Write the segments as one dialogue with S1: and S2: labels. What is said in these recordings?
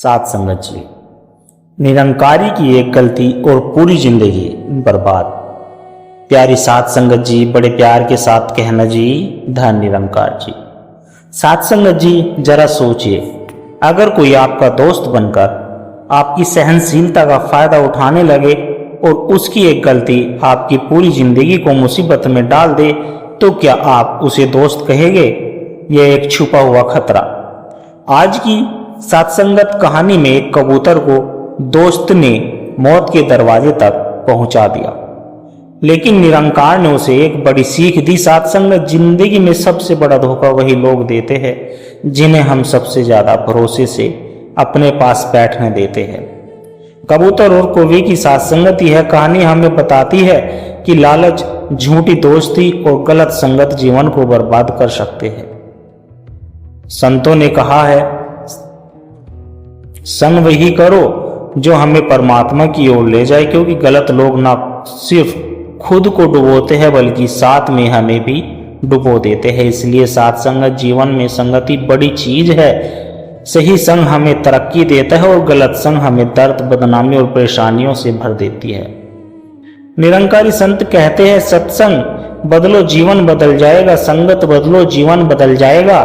S1: सात संगत जी, निरंकारी की एक गलती और पूरी जिंदगी बर्बाद। प्यारी सात संगत जी, बड़े प्यार के साथ कहना जी, धन निरंकार जी। सात संगत जी, जरा सोचिए, अगर कोई आपका दोस्त बनकर आपकी सहनशीलता का फायदा उठाने लगे और उसकी एक गलती आपकी पूरी जिंदगी को मुसीबत में डाल दे, तो क्या आप उसे दोस्त कहेंगे? यह एक छुपा हुआ खतरा। आज की सत्संगत कहानी में एक कबूतर को दोस्त ने मौत के दरवाजे तक पहुंचा दिया, लेकिन निरंकार ने उसे एक बड़ी सीख दी। सत्संगत, जिंदगी में सबसे बड़ा धोखा वही लोग देते हैं जिन्हें हम सबसे ज्यादा भरोसे से अपने पास बैठने देते हैं। कबूतर और कौवे की सत्संगत यह कहानी हमें बताती है कि लालच, झूठी दोस्ती और गलत संगत जीवन को बर्बाद कर सकते हैं। संतों ने कहा है, संग वही करो जो हमें परमात्मा की ओर ले जाए, क्योंकि गलत लोग ना सिर्फ खुद को डुबोते हैं बल्कि साथ में हमें भी डुबो देते हैं। इसलिए साथ संगत जीवन में संगति बड़ी चीज है। सही संग हमें तरक्की देता है और गलत संग हमें दर्द, बदनामी और परेशानियों से भर देती है। निरंकारी संत कहते हैं, सत्संग बदलो जीवन बदल जाएगा, संगत बदलो जीवन बदल जाएगा।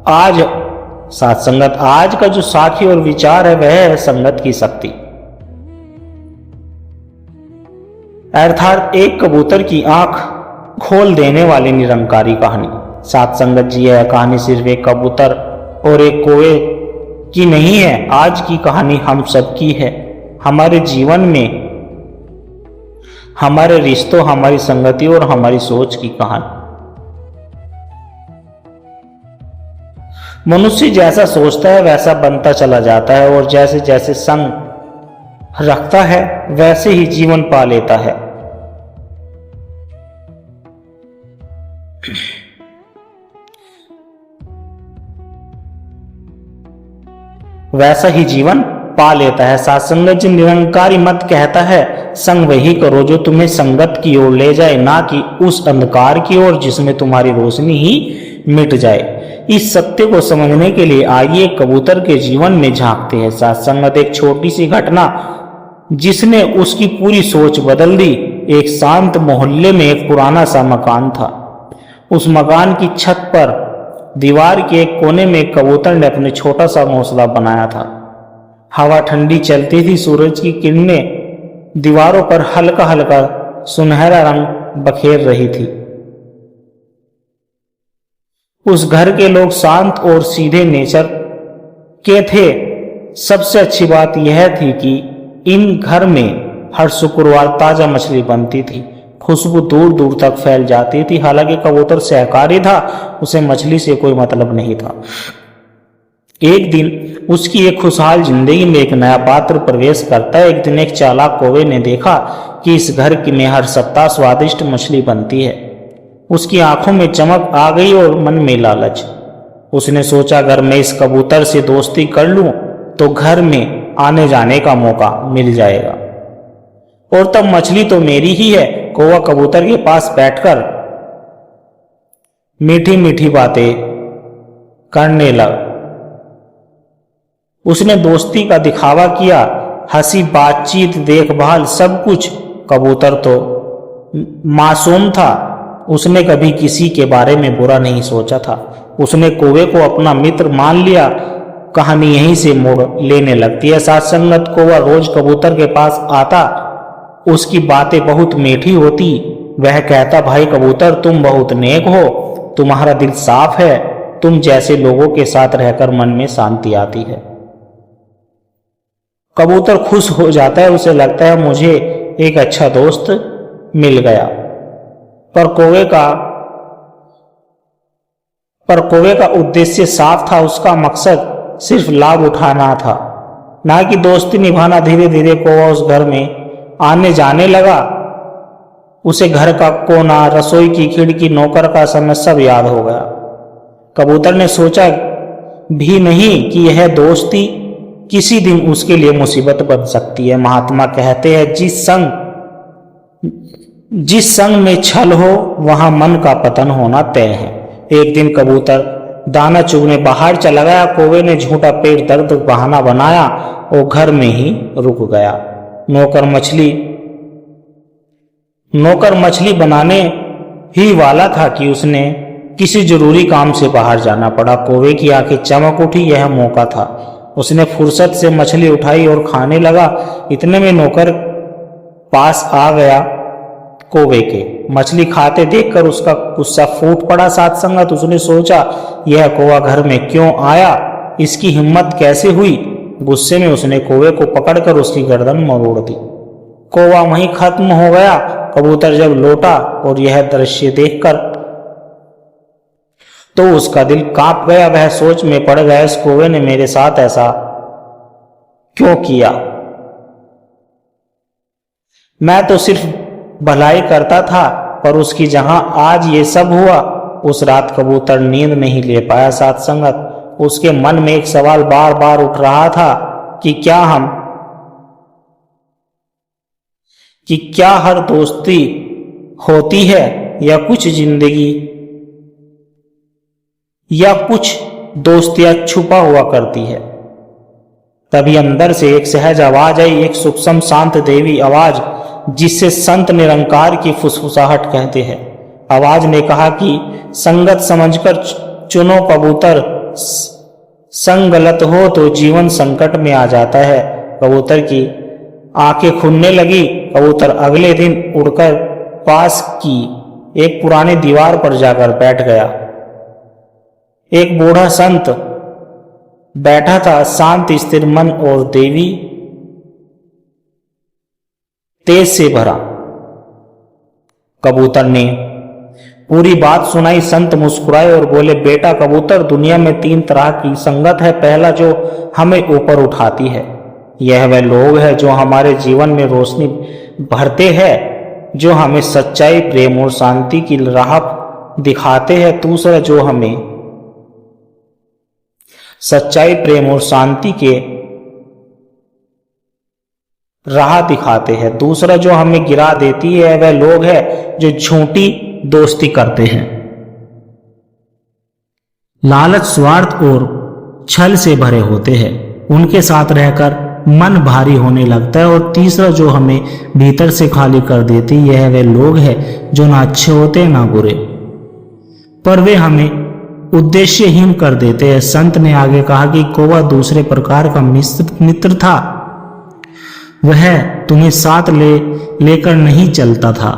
S1: आज साथ संगत, आज का जो साखी और विचार है वह है संगत की शक्ति। अर्थात एक कबूतर की आंख खोल देने वाली निरंकारी कहानी। साथ संगत जी, यह कहानी सिर्फ एक कबूतर और एक कौवे की नहीं है। आज की कहानी हम सबकी है। हमारे जीवन में, हमारे रिश्तों, हमारी संगति और हमारी सोच की कहानी। मनुष्य जैसा सोचता है वैसा बनता चला जाता है, और जैसे जैसे संग रखता है वैसे ही जीवन पा लेता है। वैसा ही जीवन पा लेता है। सत्संगत जी, निरंकारी मत कहता है, संग वही करो जो तुम्हें संगत की ओर ले जाए, ना कि उस अंधकार की ओर जिसमें तुम्हारी रोशनी ही मिट जाए। इस सत्य को समझने के लिए आइए कबूतर के जीवन में झांकते हैं। सत्संगत, एक छोटी सी घटना जिसने उसकी पूरी सोच बदल दी। एक शांत मोहल्ले में एक पुराना सा मकान था। उस मकान की छत पर दीवार के एक कोने में एक कबूतर ने अपने छोटा सा घोंसला बनाया था। हवा ठंडी चलती थी, सूरज की किरणें दीवारों पर हल्का हल्का सुनहरा रंग बखेर रही थी। उस घर के लोग शांत और सीधे नेचर के थे। सबसे अच्छी बात यह थी कि इन घर में हर शुक्रवार ताजा मछली बनती थी। खुशबू दूर दूर तक फैल जाती थी। हालांकि कबूतर सहकारी था, उसे मछली से कोई मतलब नहीं था। एक दिन उसकी एक खुशहाल जिंदगी में एक नया पात्र प्रवेश करता है। एक दिन एक चालाक कौवे ने देखा कि इस घर में हर सप्ताह स्वादिष्ट मछली बनती है। उसकी आंखों में चमक आ गई और मन में लालच। उसने सोचा, अगर मैं इस कबूतर से दोस्ती कर लूं तो घर में आने जाने का मौका मिल जाएगा, और तब मछली तो मेरी ही है। कौवा कबूतर के पास बैठकर मीठी मीठी बातें करने लगा। उसने दोस्ती का दिखावा किया, हंसी, बातचीत, देखभाल, सब कुछ। कबूतर तो मासूम था, उसने कभी किसी के बारे में बुरा नहीं सोचा था। उसने कौवे को अपना मित्र मान लिया। कहानी यहीं से मोड़ लेने लगती है। सत्संगत, कौवा रोज कबूतर के पास आता। उसकी बातें बहुत मीठी होती। वह कहता, भाई कबूतर, तुम बहुत नेक हो, तुम्हारा दिल साफ है, तुम जैसे लोगों के साथ रहकर मन में शांति आती है। कबूतर खुश हो जाता है, उसे लगता है मुझे एक अच्छा दोस्त मिल गया। पर कौवे का उद्देश्य साफ था। उसका मकसद सिर्फ लाभ उठाना था, ना कि दोस्ती निभाना। धीरे धीरे कौवा उस घर में आने जाने लगा। उसे घर का कोना, रसोई की खिड़की, नौकर का समय सब याद हो गया। कबूतर ने सोचा भी नहीं कि यह दोस्ती किसी दिन उसके लिए मुसीबत बन सकती है। महात्मा कहते हैं, जिस संग में छल हो वहां मन का पतन होना तय है। एक दिन कबूतर दाना चुगने बाहर चला गया। कौवे ने झूठा पेट दर्द बहाना बनाया और घर में ही रुक गया। नौकर मछली बनाने ही वाला था कि उसने किसी जरूरी काम से बाहर जाना पड़ा। कौवे की आंखें चमक उठी, यह मौका था। उसने फुर्सत से मछली उठाई और खाने लगा। इतने में नौकर पास आ गया कौवे के। मछली खाते देखकर उसका गुस्सा फूट पड़ा। साथ संगत उसने सोचा, यह कौवा घर में क्यों आया, इसकी हिम्मत कैसे हुई। गुस्से में उसने कौवे को पकड़कर उसकी गर्दन मरोड़ दी। कौवा वहीं खत्म हो गया। कबूतर जब लौटा और यह दृश्य देखकर तो उसका दिल कांप गया। वह सोच में पड़ गया, इस कौवे ने मेरे साथ ऐसा क्यों किया। मैं तो सिर्फ भलाई करता था, पर उसकी जहां आज ये सब हुआ। उस रात कबूतर नींद नहीं ले पाया। साथ संगत उसके मन में एक सवाल बार बार उठ रहा था कि क्या हर दोस्ती होती है या कुछ दोस्तियां छुपा हुआ करती है। तभी अंदर से एक सहज आवाज आई, एक सूक्ष्म शांत देवी आवाज, जिससे संत निरंकार की फुसफुसाहट कहते हैं। आवाज ने कहा कि संगत समझकर चुनो कबूतर, संग गलत हो तो जीवन संकट में आ जाता है। कबूतर की आंखें खुलने लगी। कबूतर अगले दिन उड़कर पास की एक पुरानी दीवार पर जाकर बैठ गया। एक बूढ़ा संत बैठा था, शांत स्थिर मन और देवी तेज से भरा। कबूतर ने पूरी बात सुनाई। संत मुस्कुराए और बोले, बेटा कबूतर, दुनिया में 3 तरह की संगत है। पहला, जो हमें ऊपर उठाती है। यह वह लोग हैं जो हमारे जीवन में रोशनी भरते हैं, जो हमें सच्चाई, प्रेम और शांति की राह दिखाते हैं। दूसरा, जो हमें सच्चाई, प्रेम और शांति के राह दिखाते हैं। दूसरा, जो हमें गिरा देती है, वह लोग हैं जो झूठी दोस्ती करते हैं, लालच, स्वार्थ और छल से भरे होते हैं। उनके साथ रहकर मन भारी होने लगता है। और तीसरा, जो हमें भीतर से खाली कर देती है, यह वे लोग हैं जो ना अच्छे होते ना बुरे, पर वे हमें उद्देश्यहीन कर देते हैं। संत ने आगे कहा कि कौवा दूसरे प्रकार का मित्र था। वह तुम्हें साथ लेकर नहीं चलता था,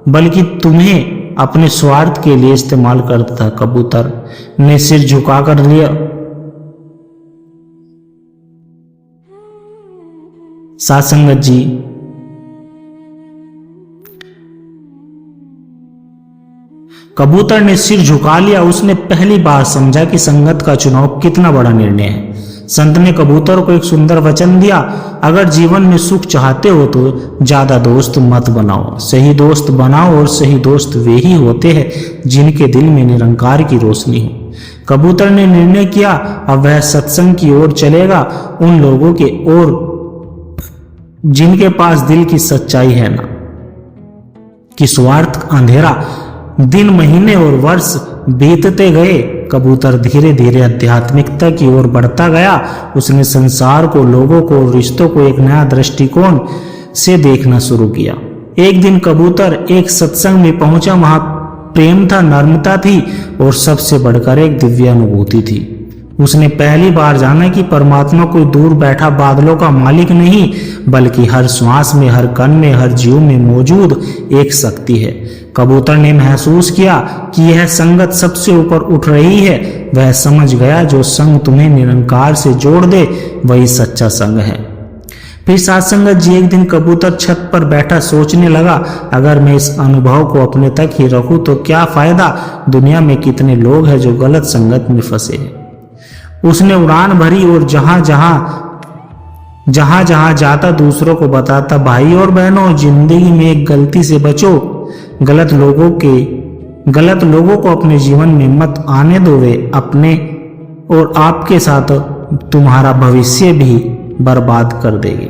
S1: बल्कि तुम्हें अपने स्वार्थ के लिए इस्तेमाल करता था। कबूतर ने सिर झुकाकर लिया। सासंगत जी, कबूतर ने सिर झुका लिया। उसने पहली बार समझा कि संगत का चुनाव कितना बड़ा निर्णय है। संत ने कबूतर को एक सुंदर वचन दिया, अगर जीवन में सुख चाहते हो तो ज्यादा दोस्त मत बनाओ, सही दोस्त बनाओ। और सही दोस्त वे ही होते हैं जिनके दिल में निरंकार की रोशनी हो। कबूतर ने निर्णय किया, अब वह सत्संग की ओर चलेगा, उन लोगों के ओर जिनके पास दिल की सच्चाई है ना कि स्वार्थ। अंधेरा दिन, महीने और वर्ष बीतते गए। कबूतर धीरे धीरे आध्यात्मिकता की ओर बढ़ता गया। उसने संसार को, लोगों को, रिश्तों को एक नया दृष्टिकोण से देखना शुरू किया। एक दिन कबूतर एक सत्संग में पहुंचा। वहां प्रेम था, नर्मता थी और सबसे बढ़कर एक दिव्य अनुभूति थी। उसने पहली बार जाना कि परमात्मा कोई दूर बैठा बादलों का मालिक नहीं, बल्कि हर श्वास में, हर कण में, हर जीव में मौजूद एक शक्ति है। कबूतर ने महसूस किया कि यह संगत सबसे ऊपर उठ रही है। वह समझ गया, जो संग तुम्हें निरंकार से जोड़ दे वही सच्चा संग है। फिर सासंगत जी, एक दिन कबूतर छत पर बैठा सोचने लगा, अगर मैं इस अनुभव को अपने तक ही रखूं तो क्या फायदा। दुनिया में कितने लोग हैं जो गलत संगत में फंसे हैं। उसने उड़ान भरी और जहां जहां जाता दूसरों को बताता, भाई और बहनों, जिंदगी में एक गलती से बचो। गलत लोगों को अपने जीवन में मत आने दो। वे अपने और आपके साथ तुम्हारा भविष्य भी बर्बाद कर देंगे।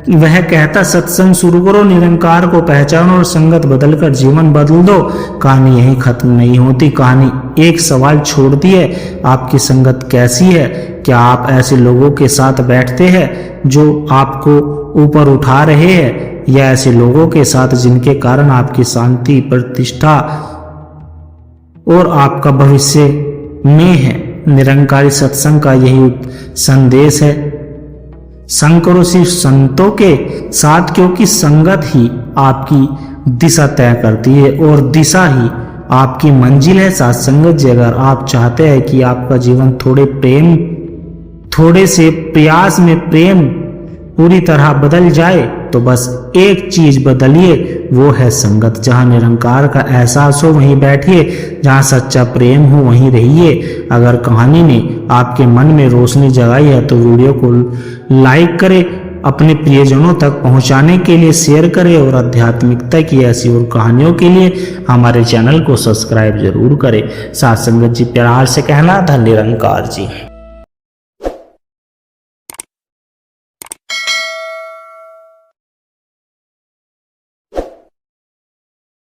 S1: वह कहता सत्संग शुरू करो, निरंकार को पहचानो और संगत बदलकर जीवन बदल दो। कहानी यहीं खत्म नहीं होती। कहानी एक सवाल छोड़ती है, आपकी संगत कैसी है? क्या आप ऐसे लोगों के साथ बैठते हैं जो आपको ऊपर उठा रहे हैं, या ऐसे लोगों के साथ जिनके कारण आपकी शांति, प्रतिष्ठा और आपका भविष्य में है? निरंकारी सत्संग का यही संदेश है। संग करो सिर्फ संतों के साथ, क्योंकि संगत ही आपकी दिशा तय करती है और दिशा ही आपकी मंजिल है। साथ संगत जी, अगर आप चाहते हैं कि आपका जीवन थोड़े से प्रयास में प्रेम पूरी तरह बदल जाए, तो बस एक चीज बदलिए, वो है संगत। जहां निरंकार का एहसास हो वहीं बैठिए, जहां सच्चा प्रेम हो वहीं रहिए। अगर कहानी ने आपके मन में रोशनी जगाई है तो वीडियो को लाइक करें, अपने प्रियजनों तक पहुंचाने के लिए शेयर करें और आध्यात्मिकता की ऐसी और कहानियों के लिए हमारे चैनल को सब्सक्राइब जरूर करें। साथ संगत जी, प्यार से कहना, धन्य निरंकार जी।